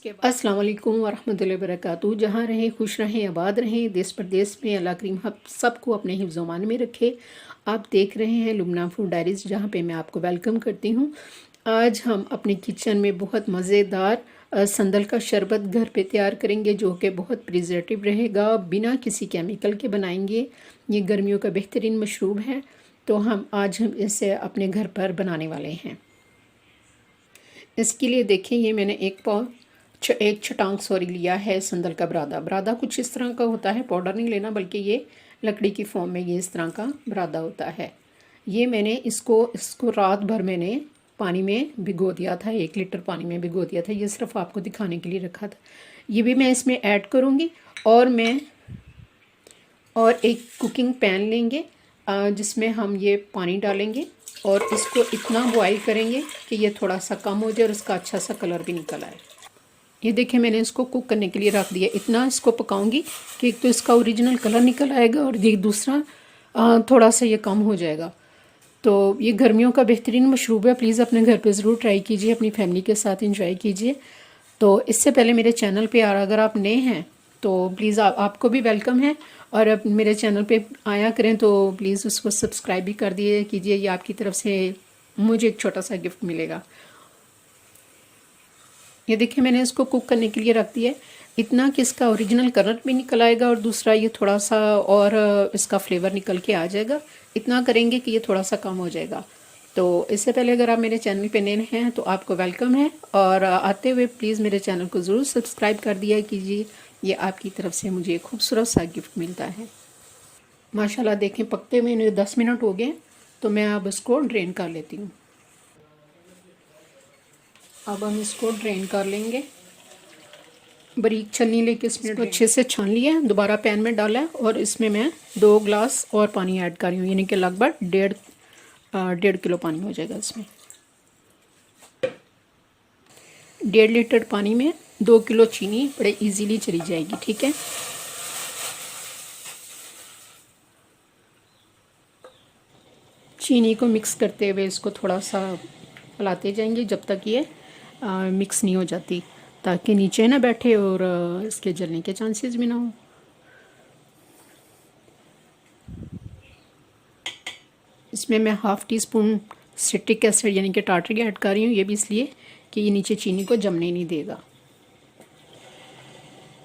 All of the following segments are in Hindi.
उसके बाद अस्सलाम वालेकुम वरहमतुल्लाहि वबरकातुहू। जहाँ रहें खुश रहें, आबाद रहें, देश प्रदेश में अल्लाह करीम हम सबको अपने हिफ्ज़ मान में रखे। आप देख रहे हैं लुबना फूड डायरीज़, जहाँ पे मैं आपको वेलकम करती हूँ। आज हम अपने किचन में बहुत मज़ेदार संदल का शरबत घर पे तैयार करेंगे, जो कि बहुत प्रिजर्वेटिव रहेगा, बिना किसी केमिकल के बनाएंगे। ये गर्मियों का बेहतरीन मशरूब है, तो हम इसे अपने घर पर बनाने वाले हैं। इसके लिए देखें, ये मैंने एक छटांग लिया है संदल का बरादा कुछ इस तरह का होता है, पाउडर नहीं लेना बल्कि ये लकड़ी की फॉर्म में ये इस तरह का बरादा होता है। ये मैंने इसको रात भर मैंने पानी में भिगो दिया था, 1 लीटर पानी में भिगो दिया था। ये सिर्फ आपको दिखाने के लिए रखा था। ये भी मैं इसमें ऐड करूँगी और एक कुकिंग पैन लेंगे, जिसमें हम ये पानी डालेंगे और इसको इतना बॉईल करेंगे कि ये थोड़ा सा कम हो जाए और उसका अच्छा सा कलर भी निकल आए। ये देखिए, मैंने इसको कुक करने के लिए रख दिया। इतना इसको पकाऊंगी कि एक तो इसका ओरिजिनल कलर निकल आएगा और ये दूसरा थोड़ा सा ये कम हो जाएगा। तो ये गर्मियों का बेहतरीन मशरूब है, प्लीज़ अपने घर पे ज़रूर ट्राई कीजिए, अपनी फैमिली के साथ इंजॉय कीजिए। तो इससे पहले मेरे चैनल पे अगर आप नए हैं तो प्लीज़ आपको भी वेलकम है, और अब मेरे चैनल पे आया करें तो प्लीज़ उसको सब्सक्राइब भी कर दिए कीजिए। ये आपकी तरफ से मुझे एक छोटा सा गिफ्ट मिलेगा। ये देखिए, मैंने इसको कुक करने के लिए रख दिया है, इतना कि इसका ओरिजिनल कलर भी निकल आएगा और दूसरा ये थोड़ा सा और इसका फ्लेवर निकल के आ जाएगा। इतना करेंगे कि ये थोड़ा सा कम हो जाएगा। तो इससे पहले अगर आप मेरे चैनल पे नए हैं तो आपको वेलकम है, और आते हुए प्लीज़ मेरे चैनल को ज़रूर सब्सक्राइब कर दिया कीजिए। ये आपकी तरफ से मुझे एक खूबसूरत सा गिफ्ट मिलता है। माशाल्लाह देखें, पकते हुए इन्हें 10 मिनट हो गए, तो मैं अब इसको ड्रेन कर लेती हूँ। अब हम इसको ड्रेन कर लेंगे। बारीक छलनी लेके इसको अच्छे से छान लिया है, दोबारा पैन में डाला है और इसमें मैं 2 गिलास और पानी ऐड कर रही हूँ, यानी कि लगभग 1.5 किलो पानी हो जाएगा इसमें। 1.5 लीटर पानी में 2 किलो चीनी बड़े इजीली चली जाएगी। ठीक है, चीनी को मिक्स करते हुए इसको थोड़ा सा हिलाते जाएंगे जब तक ये मिक्स नहीं हो जाती, ताकि नीचे ना बैठे और इसके जलने के चांसेस भी ना हो। इसमें मैं ½ टीस्पून सिट्रिक एसिड यानी कि टार्टरिक ऐड कर रही हूँ, ये भी इसलिए कि ये नीचे चीनी को जमने नहीं देगा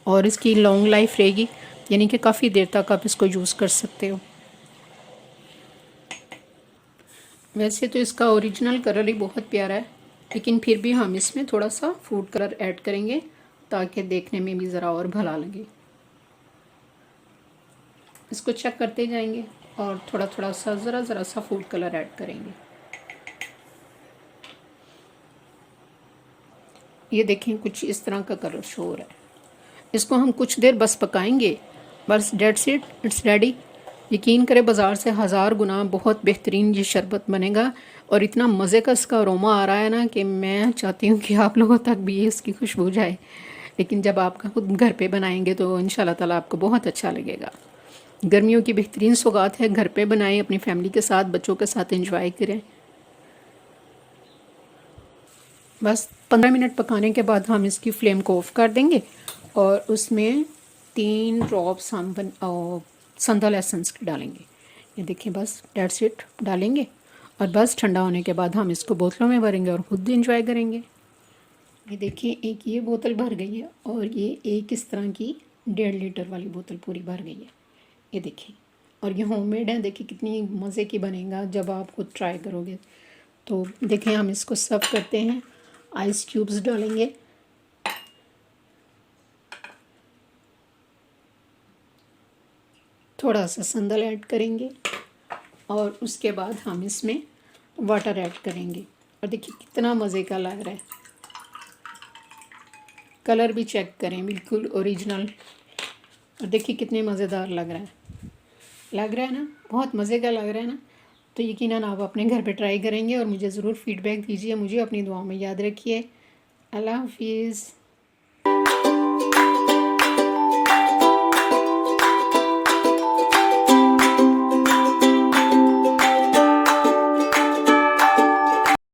और इसकी लॉन्ग लाइफ रहेगी, यानी कि काफ़ी देर तक आप इसको यूज़ कर सकते हो। वैसे तो इसका ओरिजिनल कलर ही बहुत प्यारा है, लेकिन फिर भी हम इसमें थोड़ा सा फूड कलर ऐड करेंगे ताकि देखने में भी ज़रा और भला लगे। इसको चेक करते जाएंगे और थोड़ा थोड़ा सा ज़रा सा फूड कलर ऐड करेंगे। ये देखें, कुछ इस तरह का कलर शो हो रहा है। इसको हम कुछ देर बस पकाएंगे, बस डेट्स इट, इट्स रेडी। यकीन करें, बाज़ार से 1000 गुना बहुत बेहतरीन ये शरबत बनेगा और इतना मज़े का इसका अरोमा आ रहा है ना कि मैं चाहती हूँ कि आप लोगों तक भी इसकी खुशबू जाए। लेकिन जब आप खुद घर पे बनाएंगे तो इंशाल्लाह ताला आपको बहुत अच्छा लगेगा। गर्मियों की बेहतरीन सौगात है, घर पे बनाएं, अपनी फैमिली के साथ, बच्चों के साथ एंजॉय करें। बस 15 मिनट पकाने के बाद हम इसकी फ्लेम को ऑफ कर देंगे और उसमें 3 ड्रॉप्स हम संदल एसेंस डालेंगे। ये देखिए, बस डेट्स इट डालेंगे और बस ठंडा होने के बाद हम इसको बोतलों में भरेंगे और ख़ुद इंजॉय करेंगे। ये देखिए, एक ये बोतल भर गई है और ये एक इस तरह की 1.5 लीटर वाली बोतल पूरी भर गई है। ये देखिए, और ये होममेड है। देखिए कितनी मज़े की बनेगा जब आप खुद ट्राई करोगे। तो देखें, हम इसको सर्व करते हैं। आइस क्यूब्स डालेंगे, थोड़ा सा संदल ऐड करेंगे और उसके बाद हम इसमें वाटर ऐड करेंगे। और देखिए कितना मज़े का लग रहा है। कलर भी चेक करें, बिल्कुल ओरिजिनल। और देखिए कितने मज़ेदार लग रहा है ना, बहुत मज़े का लग रहा है ना। तो यकीनन आप अपने घर पे ट्राई करेंगे और मुझे ज़रूर फीडबैक दीजिए। मुझे अपनी दुआओं में याद रखिए। अल्लाह हाफिज़।